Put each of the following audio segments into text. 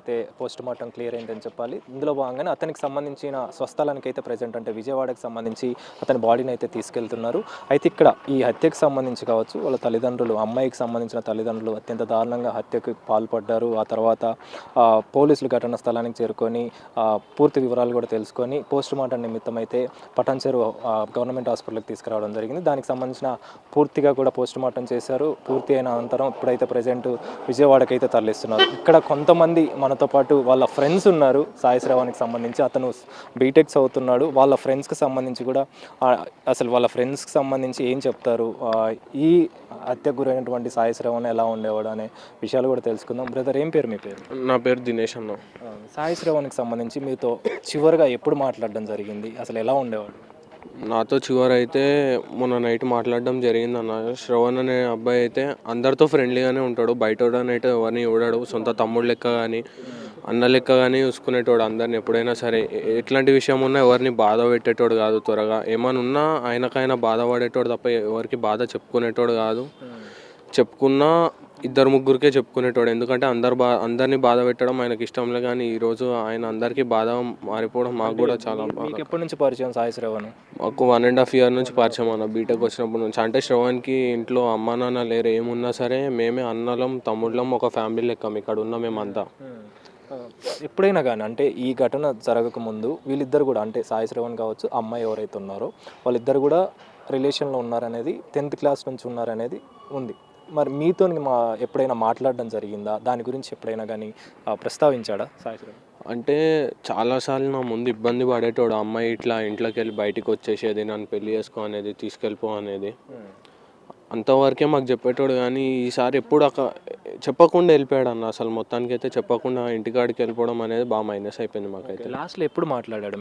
అయితే post mortem clear అయిందని చెప్పాలి. ఇందులో భాగంగానే అతనికి సంబంధించిన స్వస్థలానికి అయితే ప్రజెంట్ అంటే విజయవాడకి సంబంధించి అతని బాడీని అయితే తీసుకెళ్తున్నారు. అయితే ఇక్కడ ఈ హత్యకు సంబంధించి కావచ్చు, వాళ్ళ తల్లిదండ్రులు, అమ్మాయికి సంబంధించిన తల్లిదండ్రులు అత్యంత దారుణంగా హత్యకు పాల్పడ్డారు. ఆ తర్వాత పోలీసులు ఘటనా స్థలానికి చేరుకొని పూర్తి వివరాలు కూడా తెలుసుకొని పోస్ట్ మార్టం నిమిత్తం అయితే పటాన్చెరు గవర్నమెంట్ హాస్పిటల్కి తీసుకురావడం జరిగింది. దానికి సంబంధించిన పూర్తిగా కూడా పోస్ట్ మార్టం చేశారు. పూర్తి అయిన అనంతరం ఇప్పుడైతే ప్రజెంట్ విజయవాడకి అయితే తరలిస్తున్నారు. ఇక్కడ కొంతమంది మనతో పాటు వాళ్ళ ఫ్రెండ్స్ ఉన్నారు. సాయి శ్రవణ్కి సంబంధించి అతను బీటెక్స్ అవుతున్నాడు. వాళ్ళ ఫ్రెండ్స్కి సంబంధించి కూడా అసలు వాళ్ళ ఫ్రెండ్స్కి సంబంధించి ఏం చెప్తారు, ఈ హత్యకు గురైనటువంటి సాయి శ్రవణ్ ఎలా ఉండేవాడు అనే విషయాలు కూడా తెలుసుకుందాం. బ్రదర్, ఏం పేరు మీ పేరు? నా పేరు దినేష్ అన్న. సాయి శ్రవణ్కి సంబంధించి మీతో చివరిగా ఎప్పుడు మాట్లాడడం జరిగింది, అసలు ఎలా ఉండేవాడు? నాతో చివరైతే మొన్న నైట్ మాట్లాడడం జరిగింది అన్న. శ్రవణ్ అనే అబ్బాయి అయితే అందరితో ఫ్రెండ్లీగానే ఉంటాడు. బయటోడనైతే ఎవరిని చూడాడు. సొంత తమ్ముడు లెక్క కానీ అన్న లెక్క కానీ చూసుకునేటోడు అందరిని. ఎప్పుడైనా సరే ఎట్లాంటి విషయం ఉన్నా ఎవరిని బాధ పెట్టేటోడు కాదు. త్వరగా ఏమైనా ఉన్నా ఆయనకైనా బాధపడేటోడు తప్ప ఎవరికి బాధ చెప్పుకునేటోడు కాదు. చెప్పుకున్నా ఇద్దరు ముగ్గురికే చెప్పుకునేటోడు. ఎందుకంటే అందరినీ బాధ పెట్టడం ఆయనకి ఇష్టంలే. కానీ ఈరోజు ఆయన అందరికీ బాధ మారిపోవడం మాకు కూడా చాలా మీకు ఎప్పటి నుంచి పరిచయం సాయి శ్రవణ్? మాకు 1.5 year నుంచి పరిచయం అన్న, బీటెక్ వచ్చినప్పటి నుంచి. అంటే శ్రవణ్కి ఇంట్లో అమ్మ నాన్న లేరు, ఏమున్నా సరే మేమే అన్నలం తమ్ముళ్ళం, ఒక ఫ్యామిలీ లెక్క ఇక్కడ ఉన్న మేమంతా. ఎప్పుడైనా కానీ అంటే ఈ ఘటన జరగకముందు వీళ్ళిద్దరు కూడా అంటే సాయి శ్రవణ్ కావచ్చు, అమ్మాయి ఎవరైతే ఉన్నారో వాళ్ళిద్దరు కూడా రిలేషన్లో ఉన్నారనేది 10th class నుంచి ఉన్నారనేది ఉంది. మరి మీతో ఎప్పుడైనా మాట్లాడడం జరిగిందా? దాని గురించి ఎప్పుడైనా కానీ ప్రస్తావించాడా సాయి శ్రవణ్? అంటే చాలాసార్లు నా ముందు ఇబ్బంది పడేటోడు. అమ్మాయి ఇట్లా ఇంట్లోకి వెళ్ళి బయటికి వచ్చేసేది, నన్ను పెళ్లి చేసుకో అనేది, తీసుకెళ్ళిపో అనేది. అంతవరకే మాకు చెప్పేటోడు. కానీ ఈసారి ఎప్పుడు చెప్పకుండా వెళ్ళిపోయాడు అన్న. అసలు మొత్తానికి అయితే చెప్పకుండా ఇంటికాడికి వెళ్ళిపోవడం అనేది బాగా మైనస్ అయిపోయింది మాకైతే. లాస్ట్లో ఎప్పుడు మాట్లాడాడు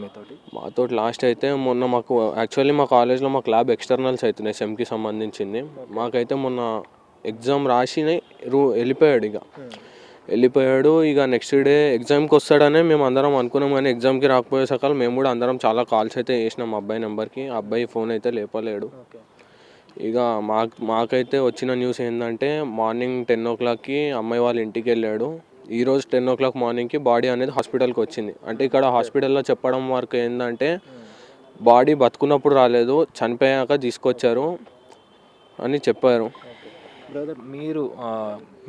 మాతో లాస్ట్ అయితే మొన్న మాకు యాక్చువల్లీ మా కాలేజ్లో మాకు ల్యాబ్ ఎక్స్టర్నల్స్ అవుతున్నాయి సెమ్కి సంబంధించింది. మాకైతే మొన్న ఎగ్జామ్ రాసి వెళ్ళిపోయాడు. ఇక నెక్స్ట్ డే ఎగ్జామ్కి వస్తాడనే మేము అందరం అనుకున్నాం. కానీ ఎగ్జామ్కి రాకపోయే సకాలం మేము కూడా అందరం చాలా కాల్స్ అయితే చేసినాం అబ్బాయి నెంబర్కి. అబ్బాయి ఫోన్ అయితే లేపలేడు. ఇక మాకైతే వచ్చిన న్యూస్ ఏంటంటే మార్నింగ్ 10 o'clockకి అమ్మాయి వాళ్ళ ఇంటికి వెళ్ళాడు. ఈరోజు 10 o'clock మార్నింగ్కి బాడీ అనేది హాస్పిటల్కి వచ్చింది. అంటే ఇక్కడ హాస్పిటల్లో చెప్పడం వరకు ఏంటంటే బాడీ బతుకున్నప్పుడు రాలేదు, చనిపోయాక తీసుకొచ్చారు అని చెప్పారు. బ్రదర్,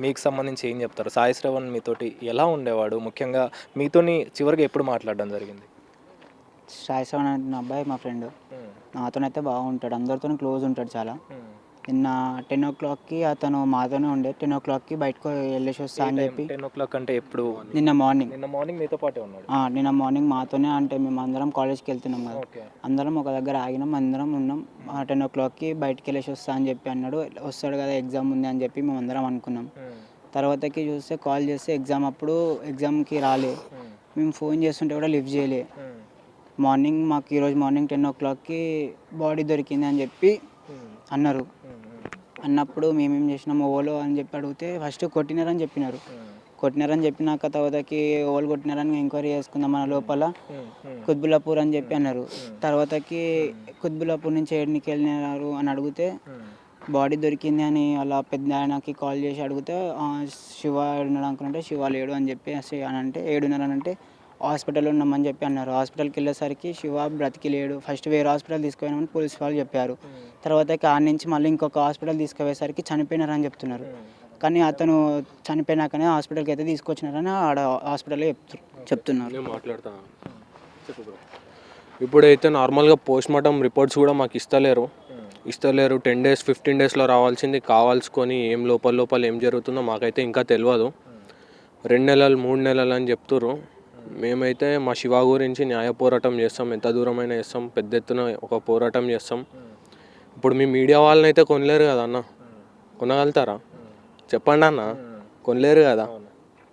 మీకు సంబంధించి ఏం చెప్తారు? సాయి శ్రవణ్ మీతోటి ఎలా ఉండేవాడు? ముఖ్యంగా మీతోని చివరిగా ఎప్పుడు మాట్లాడడం జరిగింది? సాయి శ్రవణ్ అనే అబ్బాయి మా ఫ్రెండ్. నాతోనైతే బాగుంటాడు, అందరితో క్లోజ్ ఉంటాడు చాలా. నిన్న 10 o'clockకి అతను మాతోనే ఉండే. 10 o'clockకి బయటకు వెళ్ళేసి వస్తా అని చెప్పి. 10 o'clock అంటే ఎప్పుడు? నిన్న మార్నింగ్ మీతో పాటే ఉన్నాడు. నిన్న మార్నింగ్ మాతోనే. అంటే మేము అందరం కాలేజ్కి వెళ్తున్నాం కదా, అందరం ఒక దగ్గర ఆగినాం, అందరం ఉన్నాం. 10 o'clockకి బయటకు వెళ్ళేసి వస్తా అని చెప్పి అన్నాడు. వస్తాడు కదా, ఎగ్జామ్ ఉంది అని చెప్పి మేము అందరం అనుకున్నాం. తర్వాతకి చూస్తే కాల్ చేస్తే ఎగ్జామ్కి రాలే. మేము ఫోన్ చేస్తుంటే కూడా లిఫ్ట్ చేయలే. మాకు ఈరోజు మార్నింగ్ 10 o'clockకి బాడీ దొరికింది అని చెప్పి అన్నారు. అన్నప్పుడు మేమేం చేసినాం, ఓలో అని చెప్పి అడిగితే ఫస్ట్ కొట్టినారని చెప్పినారు. కొట్టినారని చెప్పినాక తర్వాతకి ఓలు కొట్టినారని ఎంక్వైరీ చేసుకుందాం మన లోపల కుత్బుల్లాపూర్ అని చెప్పి అన్నారు. తర్వాతకి కుత్బుల్లాపూర్ నుంచి ఏడునికి వెళ్ళినారు అని అడిగితే బాడీ దొరికింది అని అలా పెద్ద ఆయనకి కాల్ చేసి అడిగితే శివ ఏడున్నాడు అనుకుంటే శివ లేడు అని చెప్పి అని అంటే ఏడున్నారని హాస్పిటల్లో ఉన్నామని చెప్పి అన్నారు. హాస్పిటల్కి వెళ్ళేసరికి శివ బ్రతికి లేడు. ఫస్ట్ వేరే హాస్పిటల్ తీసుకుపోయినామని పోలీసు వాళ్ళు చెప్పారు. తర్వాత ఆడ నుంచి మళ్ళీ ఇంకొక హాస్పిటల్ తీసుకుపోయేసరికి చనిపోయినారని చెప్తున్నారు. కానీ అతను చనిపోయినాకనే హాస్పిటల్కి అయితే తీసుకొచ్చినారని ఆడ హాస్పిటల్లో చెప్తున్నారు. ఇప్పుడైతే నార్మల్గా పోస్ట్ మార్టం రిపోర్ట్స్ కూడా మాకు ఇస్తలేరు. 10 days 15 daysలో రావాల్సింది కావాల్సుకొని ఏం లోపల ఏం జరుగుతుందో మాకైతే ఇంకా తెలియదు. 2 నెలలు 3 నెలలు అని చెప్తుర్రు. మేమైతే మా శివ గురించి న్యాయ పోరాటం చేస్తాం, ఎంత దూరమైనా చేస్తాం, పెద్ద ఎత్తున ఒక పోరాటం చేస్తాం. ఇప్పుడు మీ మీడియా వాళ్ళని అయితే కొనలేరు కదా అన్న, కొనగలుగుతారా చెప్పండి అన్న? కొనలేరు కదా.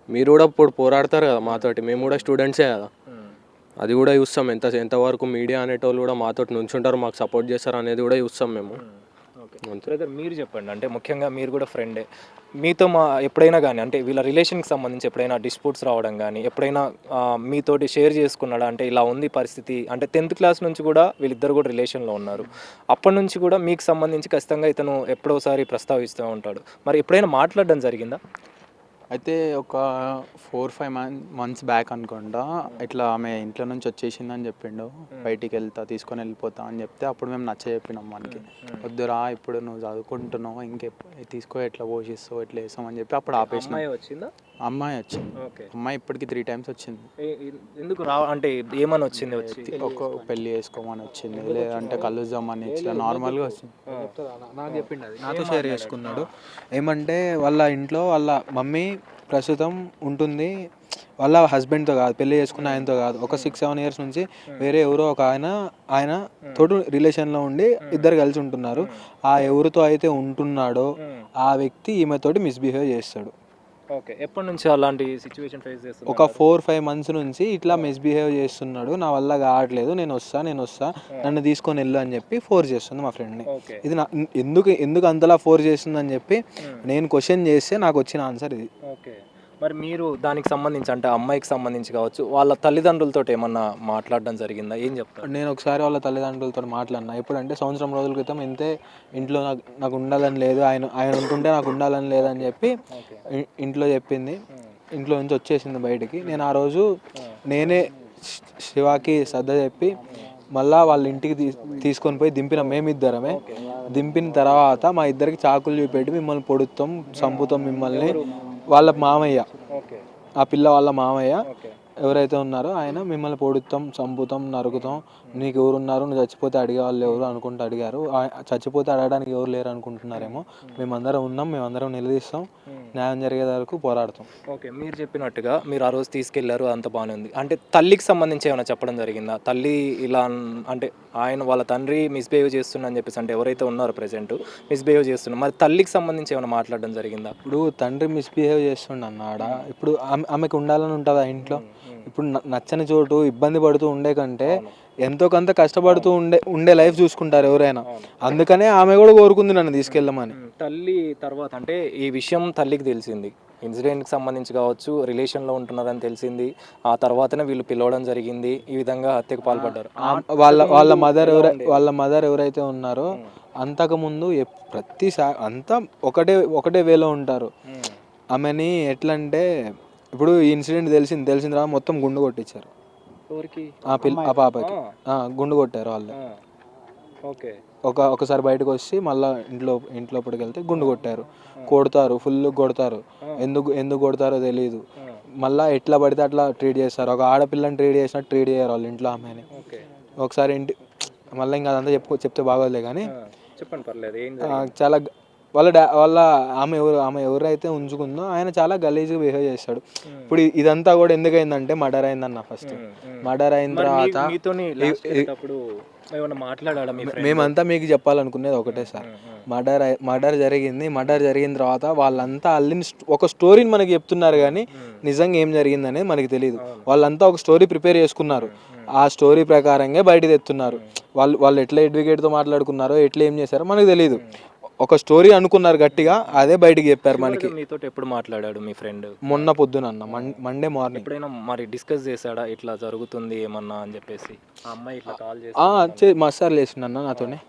మీరు కూడా ఇప్పుడు పోరాడతారు కదా మాతోటి, మేము కూడా స్టూడెంట్సే కదా. అది కూడా చూస్తాం, ఎంతవరకు మీడియా అనేటోళ్ళు కూడా మాతోటి నుంచుంటారు, మాకు సపోర్ట్ చేస్తారు అనేది కూడా చూస్తాం మేము. బ్రదర్, మీరు చెప్పండి, అంటే ముఖ్యంగా మీరు కూడా ఫ్రెండే, మీతో ఎప్పుడైనా కానీ అంటే వీళ్ళ రిలేషన్కి సంబంధించి ఎప్పుడైనా డిస్ప్యూట్స్ రావడం కానీ ఎప్పుడైనా మీతోటి షేర్ చేసుకున్నాడా? అంటే ఇలా ఉంది పరిస్థితి అంటే 10th class నుంచి కూడా వీళ్ళిద్దరు కూడా రిలేషన్లో ఉన్నారు. అప్పటి నుంచి కూడా మీకు సంబంధించి ఖచ్చితంగా ఇతను ఎప్పుడోసారి ప్రస్తావిస్తూ ఉంటాడు. మరి ఎప్పుడైనా మాట్లాడడం జరిగిందా? అయితే ఒక 4-5 మంత్స్ బ్యాక్ అనుకుంటా ఇట్లా ఆమె ఇంట్లో నుంచి వచ్చేసిందని చెప్పిండు. బయటికి వెళ్తా తీసుకొని వెళ్ళిపోతా అని చెప్తే అప్పుడు మేము నచ్చ చెప్పినాం మనకి, వద్దురా ఇప్పుడు నువ్వు చదువుకుంటున్నావు తీసుకో ఎట్లా పోషిస్తావు ఎట్లా వేస్తాం అని చెప్పి అప్పుడు ఆపేసినాం. వచ్చిందా? అమ్మాయి వచ్చింది. ఓకే. అమ్మాయి ఇప్పటికి 3 times వచ్చింది. ఎందుకు అంటే ఏమని వచ్చింది? వచ్చి ఒక పెళ్లి చేసుకోమని వచ్చింది, లేదంటే కలుద్దామని ఇట్లా నార్మల్గా వచ్చింది. నాకు చెప్పిండు, అది నాతో షేర్ చేసుకున్నాడు. ఏమంటే వాళ్ళ ఇంట్లో వాళ్ళ మమ్మీ ప్రస్తుతం ఉంటుంది, వాళ్ళ హస్బెండ్తో కాదు, పెళ్లి చేసుకున్న ఆయనతో కాదు, ఒక 6-7 years నుంచి వేరే ఎవరో ఒక ఆయన తోటి రిలేషన్లో ఉండి ఇద్దరు కలిసి ఉంటున్నారు. ఆ ఎవరితో అయితే ఉంటున్నాడో ఆ వ్యక్తి ఈమెతోటి మిస్బిహేవ్ చేస్తాడు. ఓకే. ఎప్పటి నుంచి అలాంటి సిచ్యువేషన్ ఫేస్ చేస్తున్నారు? ఒక 4-5 months నుంచి ఇట్లా మిస్బిహేవ్ చేస్తున్నాడు, నా వల్ల కావట్లేదు, నేను వస్తా నన్ను తీసుకొని వెళ్ళు అని చెప్పి ఫోర్స్ చేస్తుంది మా ఫ్రెండ్ని. ఓకే. ఇది ఎందుకు అంతలా ఫోర్స్ చేస్తుందని చెప్పి నేను క్వశ్చన్ చేస్తే నాకు వచ్చిన ఆన్సర్ ఇది. ఓకే. మరి మీరు దానికి సంబంధించి అంటే అమ్మాయికి సంబంధించి కావచ్చు, వాళ్ళ తల్లిదండ్రులతో ఏమన్నా మాట్లాడడం జరిగిందా? ఏం చెప్తారు? నేను ఒకసారి వాళ్ళ తల్లిదండ్రులతో మాట్లాడినా. ఎప్పుడంటే సంవత్సరం రోజుల క్రితం ఇంట్లో నాకు ఉండాలని లేదు, ఆయన ఉంటుంటే నాకు ఉండాలని లేదని చెప్పి ఇంట్లో చెప్పింది. ఇంట్లో నుంచి వచ్చేసింది బయటికి. నేను ఆ రోజు నేనే శివాకి శ్రద్ధ చెప్పి మళ్ళా వాళ్ళ ఇంటికి తీసుకొని పోయి దింపిన, మేమిద్దరమే. దింపిన తర్వాత మా ఇద్దరికి చాకులు చూపెట్టి మిమ్మల్ని పొడుస్తాం, చంపుతాం మిమ్మల్ని, వాళ్ళ మామయ్య, ఆ పిల్ల వాళ్ళ మామయ్య ఎవరైతే ఉన్నారో ఆయన మిమ్మల్ని పొడుస్తాం, చంపుతాం, నరుకుతాం, నీకు ఎవరున్నారు, నువ్వు చచ్చిపోతే అడిగే వాళ్ళు ఎవరు అనుకుంటూ అడిగారు. చచ్చిపోతే అడగడానికి ఎవరు లేరు అనుకుంటున్నారేమో. మేమందరం ఉన్నాం, మేమందరం నిలదీస్తాం, న్యాయం జరిగే వరకు పోరాడతాం. ఓకే. మీరు చెప్పినట్టుగా మీరు ఆ రోజు తీసుకెళ్లారు, అంత బాగానే ఉంది. అంటే తల్లికి సంబంధించి ఏమైనా చెప్పడం జరిగిందా? తల్లి ఇలా అంటే వాళ్ళ తండ్రి మిస్బిహేవ్ చేస్తున్నా అని చెప్పేసి, అంటే ఎవరైతే ఉన్నారో ప్రెసెంట్ మిస్బిహేవ్ చేస్తున్నారు, మరి తల్లికి సంబంధించి ఏమైనా మాట్లాడడం జరిగిందా? ఇప్పుడు తండ్రి మిస్బిహేవ్ చేస్తుండ అన్నాడ, ఇప్పుడు ఆమెకు ఉండాలని ఉంటుందా ఇంట్లో? ఇప్పుడు నచ్చని చోటు ఇబ్బంది పడుతూ ఉండే కంటే ఎంతో కొంత కష్టపడుతూ ఉండే లైఫ్ చూసుకుంటారు ఎవరైనా. అందుకనే ఆమె కూడా కోరుకుంది నన్ను తీసుకెళ్ళమని. తల్లి తర్వాత అంటే ఈ విషయం తల్లికి తెలిసింది, ఇన్సిడెంట్కి సంబంధించి కావచ్చు, రిలేషన్లో ఉంటున్నారని తెలిసింది. ఆ తర్వాతనే వీళ్ళు పిలవడం జరిగింది, ఈ విధంగా హత్యకు పాల్పడ్డారు. వాళ్ళ మదర్ ఎవరైతే ఉన్నారో అంతకుముందు ప్రతిసారి అంతా ఒకటే వేలో ఉంటారు. ఆమెని ఎట్లా అంటే ఇప్పుడు ఈ ఇన్సిడెంట్ తెలిసిన తర్వాత మొత్తం గుండు కొట్టించారు ఆ పాపకి, గుండు కొట్టారు వాళ్ళు. ఓకే. ఒకసారి బయటకు వచ్చి మళ్ళీ ఇంట్లోపడికి వెళ్తే గుండు కొట్టారు, కొడతారు, ఫుల్ కొడతారు. ఎందుకు కొడతారో తెలియదు. మళ్ళీ ఎట్లా పడితే అట్లా ట్రీట్ చేస్తారు. ఒక ఆడపిల్లని ట్రీట్ చేసినట్టు ట్రీట్ చేయరు వాళ్ళు ఇంట్లో ఆమెని. ఒకసారి మళ్ళీ ఇంకా అదంతా చెప్తే బాగోదులే కానీ చెప్పండి, పర్లేదు. చాలా ఆమె ఎవరైతే ఉంచుకుందో ఆయన చాలా గలీజ్గా బిహేవ్ చేస్తాడు. ఇప్పుడు ఇదంతా కూడా ఎందుకైందంటే మర్డర్ అయిందన్న. ఫస్ట్ మర్డర్ అయిన తర్వాత మేమంతా మీకు చెప్పాలనుకునేది ఒకటే సార్, మర్డర్ జరిగింది. మర్డర్ జరిగిన తర్వాత వాళ్ళంతా అల్లిన ఒక స్టోరీని మనకి చెప్తున్నారు కానీ నిజంగా ఏం జరిగిందనేది మనకి తెలియదు. వాళ్ళంతా ఒక స్టోరీ ప్రిపేర్ చేసుకున్నారు, ఆ స్టోరీ ప్రకారంగా బయట తెస్తున్నారు. వాళ్ళు ఎట్లా అడ్వకేట్తో మాట్లాడుకున్నారో ఎట్లా ఏం చేశారో మనకు తెలియదు. ఒక స్టోరీ అనుకున్నారు గట్టిగా, అదే బయటికి చెప్పారు మనకి. మీతో ఎప్పుడు మాట్లాడాడు మీ ఫ్రెండ్? మొన్న పొద్దున అన్న, మండే మార్నింగ్. ఎప్పుడైనా మరి డిస్కస్ చేశాడా ఇట్లా జరుగుతుంది ఏమన్నా అని చెప్పేసి? ఆ అమ్మాయి ఇట్లా కాల్ చేసి మసార్ లేచిండు అన్న నాతోనే,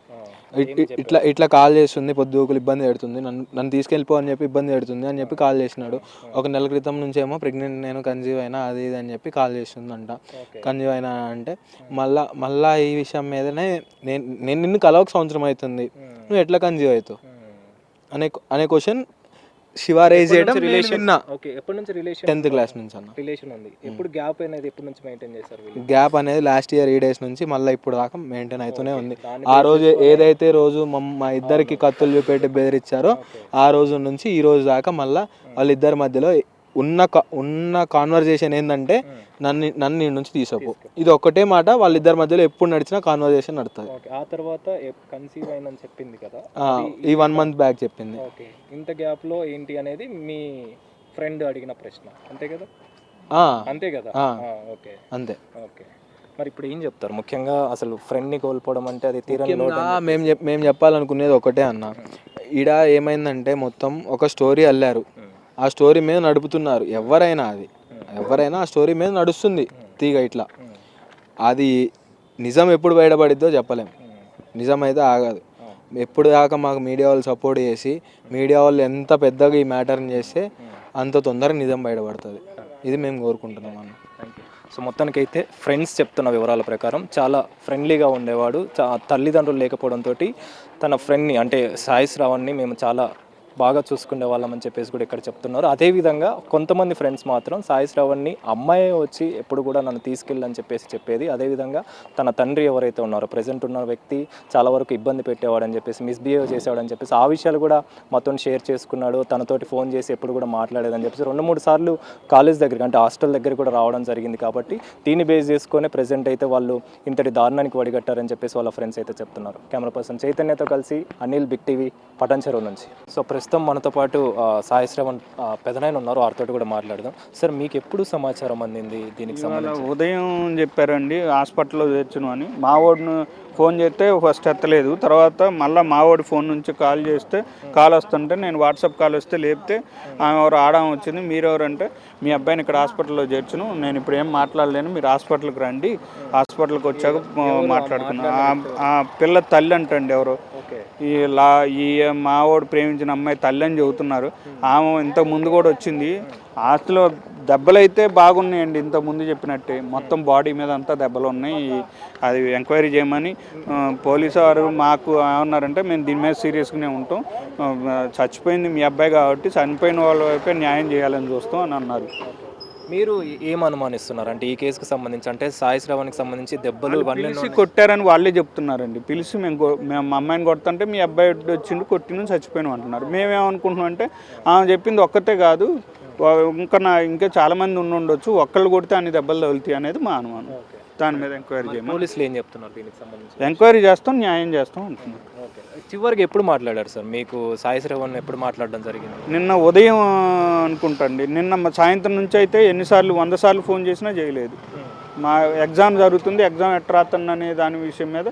ఇట్లా కాల్ చేస్తుంది, పొద్దుకులు ఇబ్బంది పెడుతుంది, నన్ను తీసుకెళ్ళిపో అని చెప్పి ఇబ్బంది పెడుతుంది అని చెప్పి కాల్ చేసినాడు. 1 నెల క్రితం నుంచి ఏమో ప్రెగ్నెంట్, నేను కన్సీవ్ అయినా అది ఇది అని చెప్పి కాల్ చేస్తుందంట. కన్సీవ్ అయినా అంటే మళ్ళా ఈ విషయం మీదనే నేను నిన్ను కలవక సంవత్సరం అవుతుంది, నువ్వు ఎట్లా కన్సీవ్ అవుతావు అనే క్వశ్చన్ శివ రేజ్ చేయడం. ఎప్పటి నుంచి రిలేషన్? 10th class నుంచి అన్న రిలేషన్ ఉంది. ఎప్పుడు గ్యాప్ అనేది ఎప్పటి నుంచి మెయింటైన్ చేశారు? గ్యాప్ అనేది లాస్ట్ ఇయర్ ఈ డేస్ నుంచి మళ్ళీ ఇప్పుడు దాకా మెయింటైన్ అవుతూనే ఉంది. ఆ రోజు ఏదైతే రోజు మా ఇద్దరికి కత్తులు చూపెట్టి బెదిరించారో ఆ రోజు నుంచి ఈ రోజు దాకా మళ్ళీ వాళ్ళిద్దరి మధ్యలో ఉన్న కాన్వర్జేషన్ ఏంటంటే నన్ను నుంచి తీసుకో, ఇది ఒక్కటే మాట. వాళ్ళిద్దరి మధ్యలో ఎప్పుడు నడిచినా కాన్వర్జేషన్ నడుతుంది. ఆ తర్వాత కన్సీవ్ అయిందని చెప్పింది కదా, ఈ 1 month బ్యాక్ చెప్పింది. ఇంత గ్యాప్ లో ఏంటి అనేది మీ ఫ్రెండ్ అడిగిన ప్రశ్న, అంతే కదా? అంతే కదా? ఓకే, అంతే. ఓకే. మరి ఇప్పుడు ఏం చెప్తారు ముఖ్యంగా? అసలు ఫ్రెండ్ని కోల్పోవడం అంటే అది తీరంలో మేము చెప్పాలనుకునేది ఒకటే అన్న. ఈడ ఏమైందంటే మొత్తం ఒక స్టోరీ అల్లారు, ఆ స్టోరీ మీద నడుపుతున్నారు. ఎవరైనా ఆ స్టోరీ మీద నడుస్తుంది తీగ ఇట్లా. అది నిజం ఎప్పుడు బయటపడిద్దో చెప్పలేం, నిజం అయితే ఆగదు. ఎప్పుడు దాకా మాకు మీడియా వాళ్ళు సపోర్ట్ చేసి, మీడియా వాళ్ళు ఎంత పెద్దగా ఈ మ్యాటర్ని చేస్తే అంత తొందరగా నిజం బయటపడుతుంది. ఇది మేము కోరుకుంటున్నాం అన్న. సో మొత్తానికైతే ఫ్రెండ్స్ చెప్తున్న వివరాల ప్రకారం చాలా ఫ్రెండ్లీగా ఉండేవాడు. తల్లిదండ్రులు లేకపోవడంతో తన ఫ్రెండ్ని అంటే సాయి శ్రావణ్ని మేము చాలా బాగా చూసుకునే వాళ్ళమని చెప్పేసి కూడా ఇక్కడ చెప్తున్నారు. అదేవిధంగా కొంతమంది ఫ్రెండ్స్ మాత్రం సాయి శ్రావణ్ని అమ్మాయి వచ్చి ఎప్పుడు కూడా నన్ను తీసుకెళ్ళని చెప్పేసి చెప్పేది. అదేవిధంగా తన తండ్రి ఎవరైతే ఉన్నారో ప్రజెంట్ ఉన్న వ్యక్తి చాలా వరకు ఇబ్బంది పెట్టేవాడని చెప్పేసి, మిస్బిహేవ్ చేసేవాడని చెప్పేసి ఆ విషయాలు కూడా మొత్తం షేర్ చేసుకున్నాడు. తనతోటి ఫోన్ చేసి ఎప్పుడు కూడా మాట్లాడేదని చెప్పేసి 2-3 సార్లు కాలేజ్ దగ్గరికి అంటే హాస్టల్ దగ్గర కూడా రావడం జరిగింది. కాబట్టి దీన్ని బేస్ చేసుకొని ప్రజెంట్ అయితే వాళ్ళు ఇంతటి దారుణానికి వడిగట్టారని చెప్పేసి వాళ్ళ ఫ్రెండ్స్ అయితే చెప్తున్నారు. కెమెరా పర్సన్ చైతన్యతో కలిసి అనిల్, బిగ్ టీవీ, పటాన్చెరువు నుంచి. సో ప్రస్తుతం మనతో పాటు సాయి శ్రవణ్ పెదనాయన ఉన్నారు, వారితో కూడా మాట్లాడదాం. సార్ మీకు ఎప్పుడు సమాచారం అందింది దీనికి సంబంధించి? ఉదయం చెప్పారండి హాస్పిటల్లో చేర్చును అని. మావోడిని ఫోన్ చేస్తే ఫస్ట్ ఎత్తలేదు, తర్వాత మళ్ళీ మావోడి ఫోన్ నుంచి కాల్ చేస్తే కాల్ వస్తుంటే నేను వాట్సాప్ కాల్ వస్తే లేపితే ఆమె ఎవరు ఆడామ వచ్చింది. మీరెవరంటే మీ అబ్బాయిని ఇక్కడ హాస్పిటల్లో చేర్చును, నేను ఇప్పుడు ఏం మాట్లాడలేను, మీరు హాస్పిటల్కి రండి, హాస్పిటల్కి వచ్చాక మాట్లాడుకున్నా. ఆ పిల్ల తల్లి అంటండి ఎవరు ఈ మావోడు ప్రేమించిన అమ్మాయి తల్లి అని చెబుతున్నారు. ఆమె ఇంతకు ముందు కూడా వచ్చింది. ఆస్తిలో దెబ్బలైతే బాగున్నాయండి, ఇంత ముందు చెప్పినట్టే మొత్తం బాడీ మీద అంతా దెబ్బలు ఉన్నాయి. అది ఎంక్వైరీ చేయమని పోలీసు వారు మాకు ఏమన్నారంటే మేము దీని మీద సీరియస్గానే ఉంటాం, చచ్చిపోయింది మీ అబ్బాయి కాబట్టి చనిపోయిన వాళ్ళ వైపే న్యాయం చేయాలని చూస్తాం అని అన్నారు. మీరు ఏం అనుమానిస్తున్నారు అంటే ఈ కేసుకు సంబంధించి? అంటే సాయి శ్రావణ్కి సంబంధించి దెబ్బలు పిలిచి కొట్టారని వాళ్ళే చెప్తున్నారండి. పిలిచి మేము మా అమ్మాయిని కొడుతుంటే మీ అబ్బాయి వచ్చిండు కొట్టిన చచ్చిపోయినాం అంటున్నారు. మేమేమనుకుంటున్నాం అంటే ఆమె చెప్పింది ఒక్కతే కాదు, ఇంకా చాలామంది ఉండొచ్చు, ఒక్కళ్ళు కొడితే అన్ని దెబ్బలు తగులుతాయి అనేది మా అనుమానం. దాని మీద ఎంక్వైరీ చేయమని పోలీసులు ఏం చెప్తున్నారు దీనికి సంబంధించి? ఎంక్వైరీ చేస్తాం, న్యాయం చేస్తాం అంటున్నారు. చివరికి ఎప్పుడు మాట్లాడారు సార్ మీకు సాయి శ్రావణ్? ఎప్పుడు మాట్లాడడం జరిగింది? నిన్న ఉదయం అనుకుంటండి. నిన్న సాయంత్రం నుంచి అయితే 100 సార్లు ఫోన్ చేసినా చేయలేదు. మా ఎగ్జామ్ జరుగుతుంది, ఎగ్జామ్ ఎట్లా రాస్తాననే దాని విషయం మీద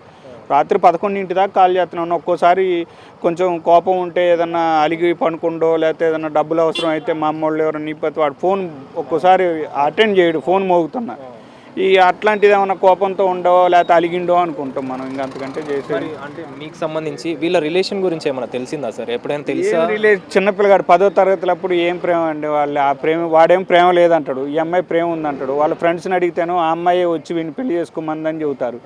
రాత్రి 11 దాకా కాల్ చేస్తున్నాను. ఒక్కోసారి కొంచెం కోపం ఉంటే ఏదన్నా అలిగి పనుకుండో లేకపోతే ఏదన్నా డబ్బులు అవసరం అయితే మా అమ్మ వాళ్ళు ఎవరైనా నీపతి వాడు ఫోన్ ఒక్కోసారి అటెండ్ చేయడు, ఫోన్ మోగుతున్నా. ఈ అట్లాంటిది ఏమన్నా కోపంతో ఉండో లేకపోతే అలిగిండో అనుకుంటాం మనం, ఇంకా అంతకంటే చేసేది. అంటే మీకు సంబంధించి వీళ్ళ రిలేషన్ గురించి ఏమైనా తెలిసిందా సార్? ఎప్పుడైనా తెలుసా? చిన్నపిల్లగాడు 10వ తరగతిలప్పుడు ఏం ప్రేమ అండి వాళ్ళు, ఆ ప్రేమ వాడేం ప్రేమ లేదంటాడు, ఈ అమ్మాయి ప్రేమ ఉందంటాడు. వాళ్ళ ఫ్రెండ్స్ని అడిగితేనో ఆ అమ్మాయి వచ్చి వీడిని పెళ్లి చేసుకోమందని చెబుతారు.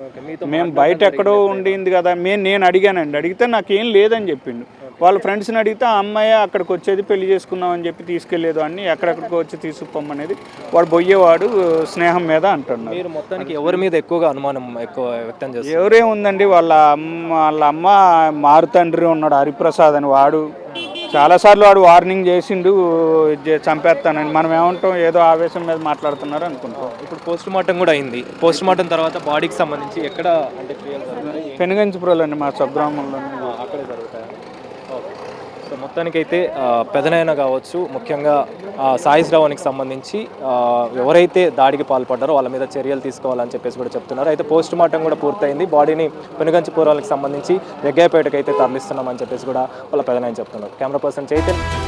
మేము బయట ఎక్కడో ఉండింది కదా, నేను అడిగానండి, అడిగితే నాకేం లేదని చెప్పిండు. వాళ్ళ ఫ్రెండ్స్ని అడిగితే ఆ అమ్మాయి అక్కడికి వచ్చేది, పెళ్లి చేసుకుందాం అని చెప్పి తీసుకెళ్లేదు అని, ఎక్కడెక్కడికి వచ్చి తీసుకుపోమనేది వాడు బొయ్యేవాడు స్నేహం మీద అంటాడు. మీరు మొత్తానికి ఎవరి మీద ఎక్కువగా అనుమానం వ్యక్తం చేస్తారు? ఎవరే ఉందండి, వాళ్ళ అమ్మ మారుతండ్రి ఉన్నాడు హరిప్రసాద్ అని, వాడు చాలాసార్లు వాడు వార్నింగ్ చేసిండు చంపేస్తానని. మనం ఏమంటాం, ఏదో ఆవేశం మీద మాట్లాడుతున్నారు అనుకుంటాం. ఇప్పుడు పోస్ట్ మార్టం కూడా అయింది. పోస్ట్ మార్టం తర్వాత బాడీకి సంబంధించి ఎక్కడ అంటే పెనుగంచిపురంలో అండి, మా స్వగ్రామంలో అక్కడే జరుగుతాయి. సో మొత్తానికైతే పెదనాయన కావచ్చు, ముఖ్యంగా సాయి శ్రావణ్కి సంబంధించి ఎవరైతే దాడికి పాల్పడ్డారో వాళ్ళ మీద చర్యలు తీసుకోవాలని చెప్పేసి కూడా చెప్తున్నారు. అయితే పోస్ట్ మార్టం కూడా పూర్తయింది. బాడీని పెనుగంచిపురాలకు సంబంధించి జగ్గాయపేటకి అయితే తరలిస్తున్నామని చెప్పేసి కూడా వాళ్ళ పెదనాయన చెప్తున్నారు. Camera person Chaitanya.